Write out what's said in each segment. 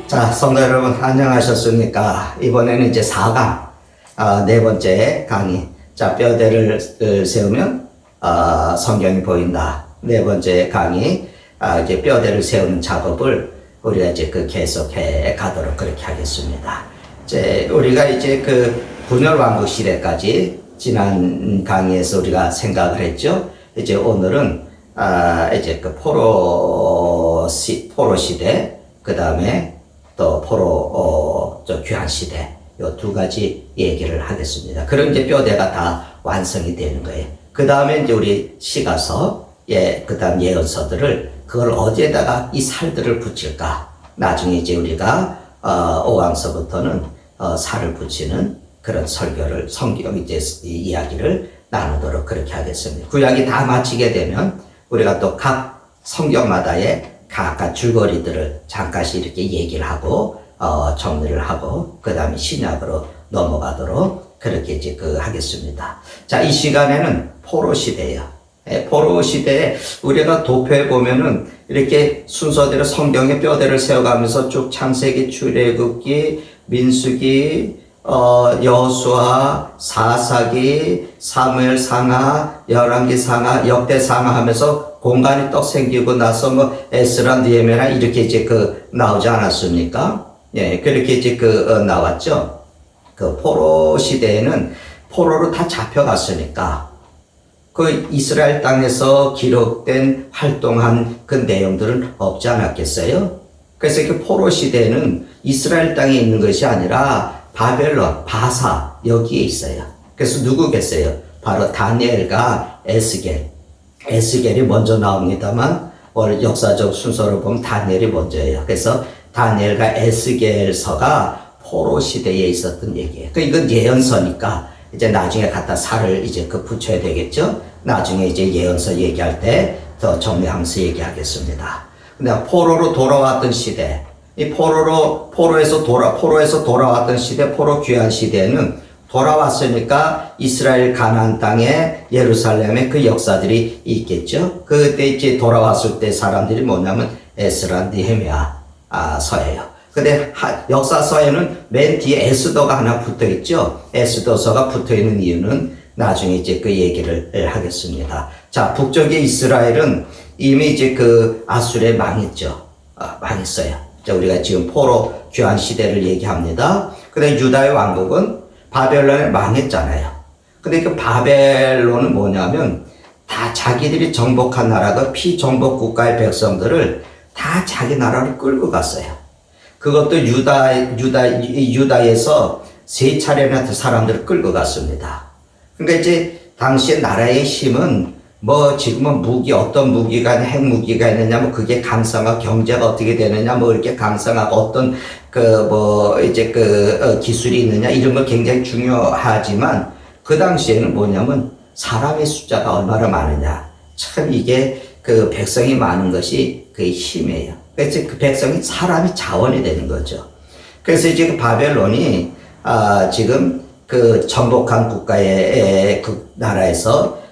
자, 성도 여러분, 안녕하셨습니까? 이번에는 이제 4강, 네 번째 강의. 자, 뼈대를 세우면, 성경이 보인다. 네 번째 강의, 이제 뼈대를 세우는 작업을 우리가 이제 계속해 가도록 그렇게 하겠습니다. 이제 우리가 이제 분열왕국 시대까지 지난 강의에서 우리가 생각을 했죠. 이제 오늘은, 이제 포로 시대, 그 다음에 또 귀한 시대, 요 두 가지 얘기를 하겠습니다. 그럼 이제 뼈대가 다 완성이 되는 거예요. 그 다음에 이제 우리 시가서, 그 다음 예언서들을 그걸 어디에다가 이 살들을 붙일까? 나중에 이제 우리가, 5강서부터는, 살을 붙이는 그런 설교를, 성경 이제 이야기를 나누도록 그렇게 하겠습니다. 구약이 다 마치게 되면 우리가 또 각 성경마다의 각각 줄거리들을 잠깐씩 이렇게 얘기를 하고, 정리를 하고, 그 다음에 신약으로 넘어가도록 그렇게 이제 하겠습니다. 자, 이 시간에는 포로 시대예요. 포로 시대에 우리가 도표에 보면은 이렇게 순서대로 성경의 뼈대를 세워가면서 쭉 창세기, 출애굽기, 민수기, 여호수아, 사사기, 사무엘 상하, 열왕기 상하, 역대 상하 하면서 공간이 떡 생기고 나서 에스라, 느헤미야 이렇게 이제 나오지 않았습니까? 예, 그렇게 이제 나왔죠. 포로 시대에는 포로로 다 잡혀갔으니까 이스라엘 땅에서 기록된 활동한 그 내용들은 없지 않았겠어요? 그래서 포로 시대에는 이스라엘 땅에 있는 것이 아니라 바벨론, 바사 여기에 있어요. 그래서 누구겠어요? 바로 다니엘과 에스겔이 먼저 나옵니다만 원래 역사적 순서로 보면 다니엘이 먼저예요. 그래서 다니엘과 에스겔서가 포로 시대에 있었던 얘기예요. 이건 예언서니까 이제 나중에 갖다 살을 이제 붙여야 되겠죠. 나중에 이제 예언서 얘기할 때 더 정리하면서 얘기하겠습니다. 근데 포로로 돌아왔던 시대, 이 포로에서 돌아왔던 시대, 포로 귀환 시대에는 돌아왔으니까 이스라엘 가나안 땅에 예루살렘에 그 역사들이 있겠죠. 그때 이제 돌아왔을 때 사람들이 뭐냐면 에스라, 느헤미야 서예요. 근데 역사서에는 맨 뒤에 에스더가 하나 붙어 있죠. 에스더서가 붙어 있는 이유는 나중에 이제 얘기를 하겠습니다. 자, 북쪽의 이스라엘은 이미 이제 아수르에 망했죠. 망했어요. 자, 우리가 지금 포로 귀환 시대를 얘기합니다. 근데 유다의 왕국은 바벨론에 망했잖아요. 근데 바벨론은 뭐냐면 다 자기들이 정복한 나라가 피정복 국가의 백성들을 다 자기 나라로 끌고 갔어요. 그것도 유다에서 3차례나 사람들을 끌고 갔습니다. 그러니까 이제 당시에 나라의 힘은 지금은 어떤 무기가, 핵무기가 있느냐, 그게 강성하고 경제가 어떻게 되느냐, 이렇게 강성하고 어떤, 기술이 있느냐, 이런 거 굉장히 중요하지만, 그 당시에는 뭐냐면, 사람의 숫자가 얼마나 많으냐. 참 이게 백성이 많은 것이 힘이에요. 그래서 백성이 사람이 자원이 되는 거죠. 그래서 이제 바벨론이, 지금 정복한 국가의 나라에서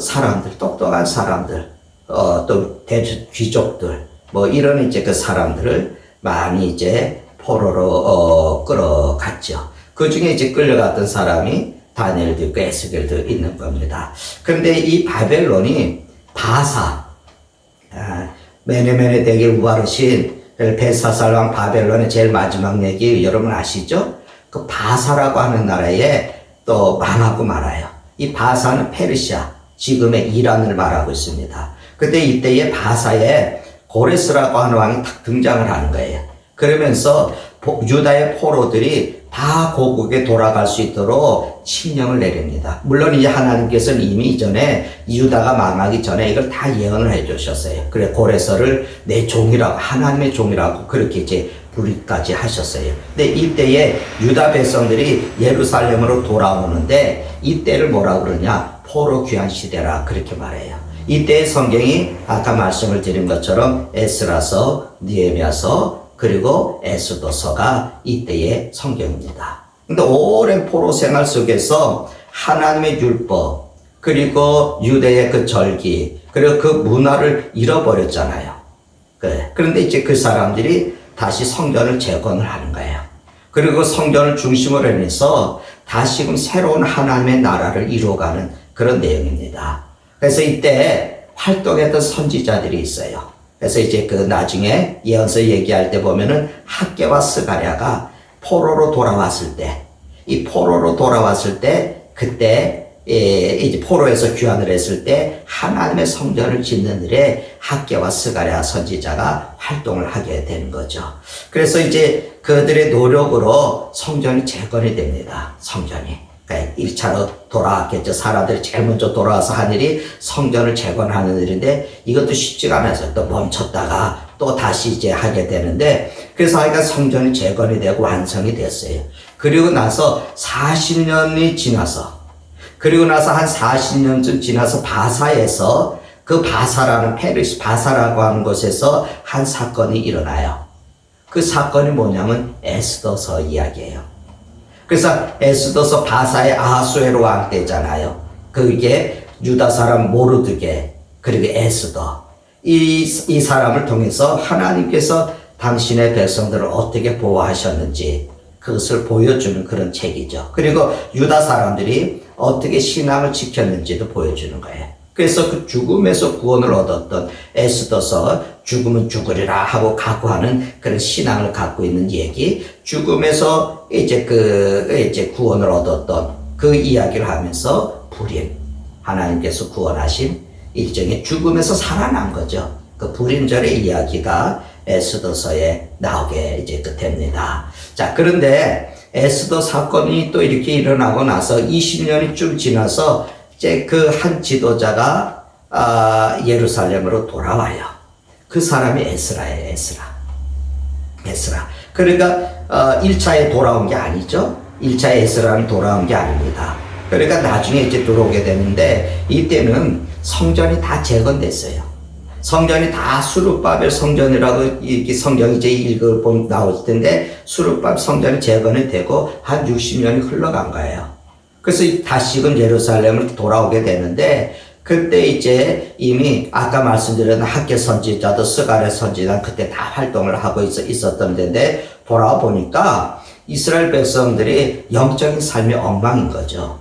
사람들, 똑똑한 사람들, 또 귀족들, 이런 이제 사람들을 많이 이제 포로로 끌어갔죠. 그 중에 이제 끌려갔던 사람이 다니엘도 있고 에스겔도 있는 겁니다. 그런데 이 바벨론이 바사, 메네메네 대왕 우바르신 벨사살 왕 바벨론의 제일 마지막 얘기 여러분 아시죠? 바사라고 하는 나라에 또 망하고 말아요. 이 바사는 페르시아, 지금의 이란을 말하고 있습니다. 그때 이때에 바사에 고레스라고 하는 왕이 딱 등장을 하는 거예요. 그러면서 유다의 포로들이 다 고국에 돌아갈 수 있도록 칙령을 내립니다. 물론 이제 하나님께서는 이미 이전에 유다가 망하기 전에 이걸 다 예언을 해 주셨어요. 그래 고레스를 내 종이라고, 하나님의 종이라고 그렇게 이제 부르기까지 하셨어요. 근데 이때에 유다 백성들이 예루살렘으로 돌아오는데 이때를 뭐라고 그러냐? 포로 귀환 시대라 그렇게 말해요. 이때의 성경이 아까 말씀을 드린 것처럼 에스라서, 느헤미야서, 그리고 에스더서가 이때의 성경입니다. 근데 오랜 포로 생활 속에서 하나님의 율법, 그리고 유대의 절기, 그리고 문화를 잃어버렸잖아요. 그런데 이제 사람들이 다시 성전을 재건을 하는 거예요. 그리고 성전을 중심으로 해서 다시금 새로운 하나님의 나라를 이루어가는 그런 내용입니다. 그래서 이때 활동했던 선지자들이 있어요. 그래서 이제 그 나중에 예언서 얘기할 때 보면은 학개와 스가랴가 포로로 돌아왔을 때, 이 포로로 돌아왔을 때, 그때 이제 포로에서 귀환을 했을 때 하나님의 성전을 짓는 일에 학개와 스가랴 선지자가 활동을 하게 되는 거죠. 그래서 이제 그들의 노력으로 성전이 재건이 됩니다. 성전이. 그러니까 1차로 돌아왔겠죠. 사람들이 제일 먼저 돌아와서 한 일이 성전을 재건하는 일인데 이것도 쉽지가 않아서 또 멈췄다가 또 다시 이제 하게 되는데 그래서 하여간 성전이 재건이 되고 완성이 됐어요. 그리고 나서 40년이 지나서 그리고 나서 한 40년쯤 지나서 바사에서 그 바사라는 페르시 바사라고 하는 곳에서 한 사건이 일어나요. 그 사건이 뭐냐면 에스더서 이야기예요. 그래서 에스더서 바사의 아하수에로 왕 때잖아요. 그게 유다 사람 모르드게 그리고 에스더 이 사람을 통해서 하나님께서 당신의 백성들을 어떻게 보호하셨는지 그것을 보여주는 그런 책이죠. 그리고 유다 사람들이 어떻게 신앙을 지켰는지도 보여주는 거예요. 그래서 그 죽음에서 구원을 얻었던 에스더서 죽으면 죽으리라 하고 각오하는 그런 신앙을 갖고 있는 얘기, 죽음에서 이제 구원을 얻었던 그 이야기를 하면서 불임, 하나님께서 구원하신 일종의 죽음에서 살아난 거죠. 그 불임절의 이야기가 에스더서에 나오게 이제 됩니다. 자, 그런데 에스더 사건이 또 이렇게 일어나고 나서 20년이 쭉 지나서 이제 그 한 지도자가 예루살렘으로 돌아와요. 그 사람이 에스라예요. 에스라. 그러니까 1차에 돌아온 게 아니죠. 1차에 에스라는 돌아온 게 아닙니다. 그러니까 나중에 이제 들어오게 되는데 이때는 성전이 다 재건됐어요. 성전이 다 수르바벨 성전이라고 이렇게 성경 이제 읽어보면 나올 텐데 수르바벨 성전이 재건이 되고 한 60년이 흘러간 거예요. 그래서 다시금 예루살렘을 돌아오게 되는데 그때 이제 이미 아까 말씀드렸던 학개 선지자도 스가랴 선지자 그때 다 활동을 하고 있었던 데인데 돌아보니까 이스라엘 백성들이 영적인 삶이 엉망인 거죠.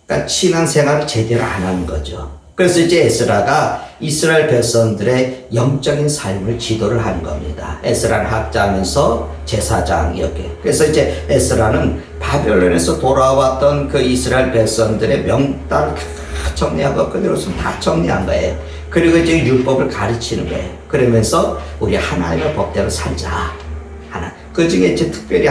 그러니까 신앙생활을 제대로 안 하는 거죠. 그래서 이제 에스라가 이스라엘 백성들의 영적인 삶을 지도를 하는 겁니다. 에스라는 학자면서 제사장이었게. 그래서 이제 에스라는 바벨론에서 돌아왔던 그 이스라엘 백성들의 명단을 다 정리하고 그대로 다 정리한 거예요. 그리고 이제 율법을 가르치는 거예요. 그러면서 우리 하나님의 법대로 살자. 그 중에 이제 특별히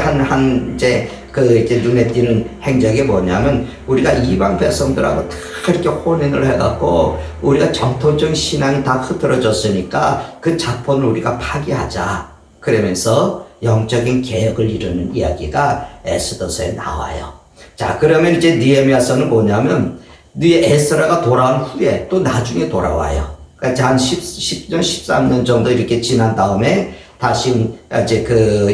이제 눈에 띄는 행적이 뭐냐면 우리가 이방 백성들하고 다 이렇게 혼인을 해갖고 우리가 정통적인 신앙이 다 흐트러졌으니까 그 자본을 우리가 파기하자. 그러면서 영적인 개혁을 이루는 이야기가 에스더서에 나와요. 자, 그러면 이제 느헤미야서는 뭐냐면 에스라가 돌아온 후에 또 나중에 돌아와요. 그러니까 한 10년, 13년 정도 이렇게 지난 다음에 다시 이제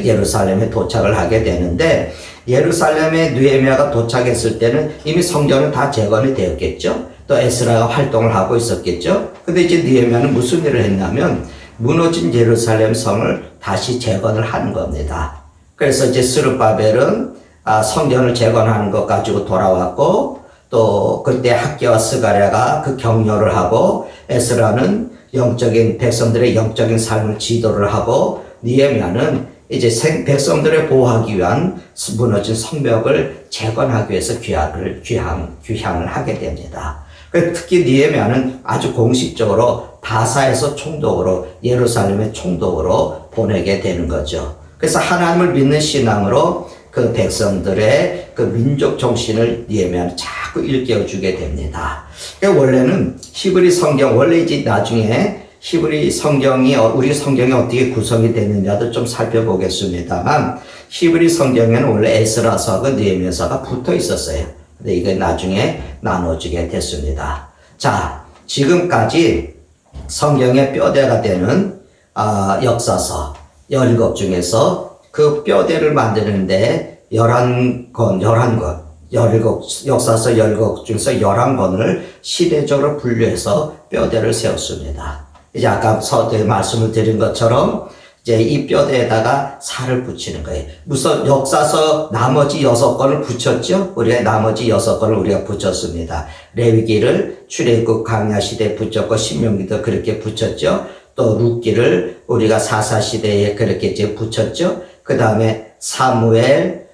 예루살렘에 도착을 하게 되는데 예루살렘에 느헤미야가 도착했을 때는 이미 성전은 다 재건이 되었겠죠. 또 에스라가 활동을 하고 있었겠죠. 근데 이제 느헤미야는 무슨 일을 했냐면 무너진 예루살렘 성을 다시 재건을 하는 겁니다. 그래서 이제 스룹바벨은 성전을 재건하는 것 가지고 돌아왔고 또 그때 학개와 스가랴가 그 격려를 하고 에스라는 백성들의 영적인 삶을 지도를 하고 느헤미야는 이제 백성들을 보호하기 위한 무너진 성벽을 재건하기 위해서 귀향을 하게 됩니다. 특히 느헤미야는 아주 공식적으로 바사에서 총독으로 예루살렘의 총독으로 보내게 되는 거죠. 그래서 하나님을 믿는 신앙으로 그 백성들의 그 민족 정신을 느헤미야는 자꾸 일깨워주게 됩니다. 그러니까 원래는 히브리 성경, 원래 이제 나중에 히브리 성경이, 우리 성경이 어떻게 구성이 되느냐도 좀 살펴보겠습니다만, 히브리 성경에는 원래 에스라서하고 느헤미야서가 붙어 있었어요. 근데 이게 나중에 나눠지게 됐습니다. 자, 지금까지 성경의 뼈대가 되는, 역사서 17권 중에서 그 뼈대를 만드는데 11권, 역사서 17권 중에서 11권을 시대적으로 분류해서 뼈대를 세웠습니다. 이제 아까 서두에 말씀을 드린 것처럼 이제 이 뼈대에다가 살을 붙이는 거예요. 무슨 역사서 나머지 6권을 붙였죠? 우리가 나머지 6권을 우리가 붙였습니다. 레위기를 출애굽 광야 시대에 붙였고 신명기도 그렇게 붙였죠. 또 룻기를 우리가 사사 시대에 그렇게 이제 붙였죠. 그 다음에 사무엘,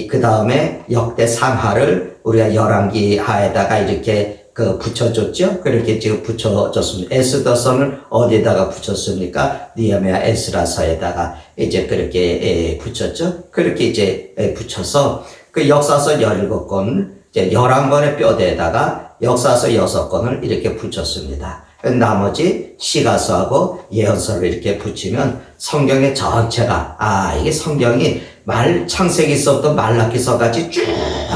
그 다음에 역대 상하를 우리가 열왕기 하에다가 이렇게 붙여줬죠? 그렇게 지금 붙여줬습니다. 에스더서는 어디에다가 붙였습니까? 느헤미야 에스라서에다가 이제 그렇게 붙였죠? 그렇게 이제 붙여서 그 역사서 17권, 이제 11권의 뼈대에다가 역사서 6권을 이렇게 붙였습니다. 나머지 시가서하고 예언서를 이렇게 붙이면 성경의 전체가, 이게 성경이 창세기서부터 말라기서까지 쭉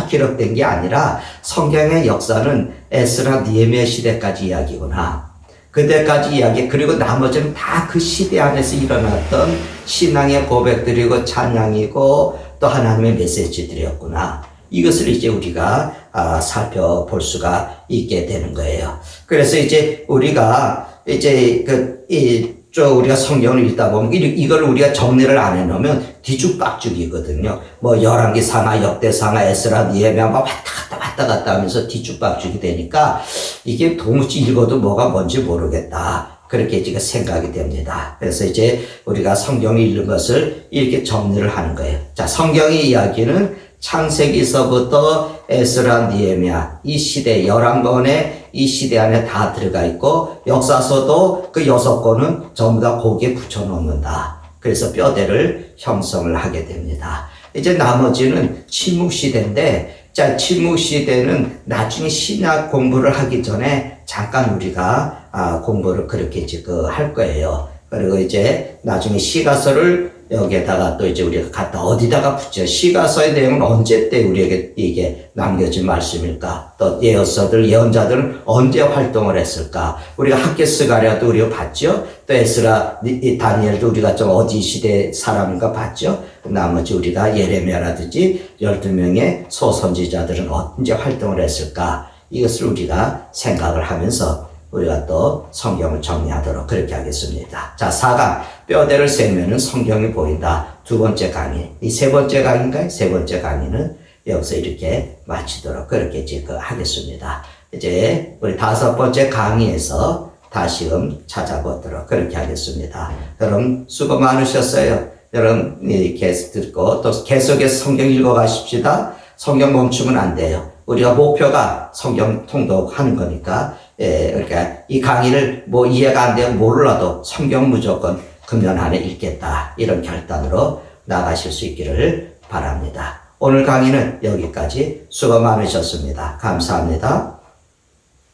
기록된 게 아니라 성경의 역사는 에스라 느헤미야 시대까지 이야기구나. 그때까지 이야기, 그리고 나머지는 다 그 시대 안에서 일어났던 신앙의 고백들이고 찬양이고 또 하나님의 메시지들이었구나. 이것을 이제 우리가 살펴볼 수가 있게 되는 거예요. 그래서 이제 우리가 이제 우리가 성경을 읽다 보면 이걸 우리가 정리를 안 해놓으면 뒤죽박죽이거든요. 뭐 열왕기 상하, 역대 상하, 에스라, 느헤미야 막 왔다 갔다 하면서 뒤죽박죽이 되니까 이게 도무지 읽어도 뭐가 뭔지 모르겠다. 그렇게 지금 생각이 됩니다. 그래서 이제 우리가 성경을 읽는 것을 이렇게 정리를 하는 거예요. 자, 성경의 이야기는 창세기서부터 에스라, 느헤미야 이 시대 11권의 이 시대 안에 다 들어가 있고 역사서도 그 6권은 전부 다 거기에 붙여놓는다. 그래서 뼈대를 형성을 하게 됩니다. 이제 나머지는 침묵시대인데, 자, 침묵시대는 나중에 신약 공부를 하기 전에 잠깐 우리가 공부를 그렇게 지금 할 거예요. 그리고 이제 나중에 시가서를 여기에다가 또 이제 우리가 갖다 어디다가 붙여. 시가서의 내용은 언제 때 우리에게 이게 남겨진 말씀일까? 또 예언서들, 예언자들은 언제 활동을 했을까? 우리가 학개스가랴도 우리가 봤죠? 또 에스라, 다니엘도 우리가 좀 어디 시대 사람인가 봤죠? 나머지 우리가 예레미야라든지 12명의 소선지자들은 언제 활동을 했을까? 이것을 우리가 생각을 하면서 우리가 또 성경을 정리하도록 그렇게 하겠습니다. 자, 4강 뼈대를 세우면 성경이 보인다. 2번째 강의, 이 3번째 강의인가요? 3번째 강의는 여기서 이렇게 마치도록 그렇게 지금 하겠습니다. 이제 우리 5번째 강의에서 다시금 찾아보도록 그렇게 하겠습니다. 여러분 수고 많으셨어요. 여러분 이렇게 듣고 또 계속해서 성경 읽어가십시다. 성경 멈추면 안 돼요. 우리가 목표가 성경 통독하는 거니까. 그러니까 이 강의를 뭐 이해가 안 되면 몰라도 성경 무조건 금년 안에 읽겠다. 이런 결단으로 나가실 수 있기를 바랍니다. 오늘 강의는 여기까지. 수고 많으셨습니다. 감사합니다.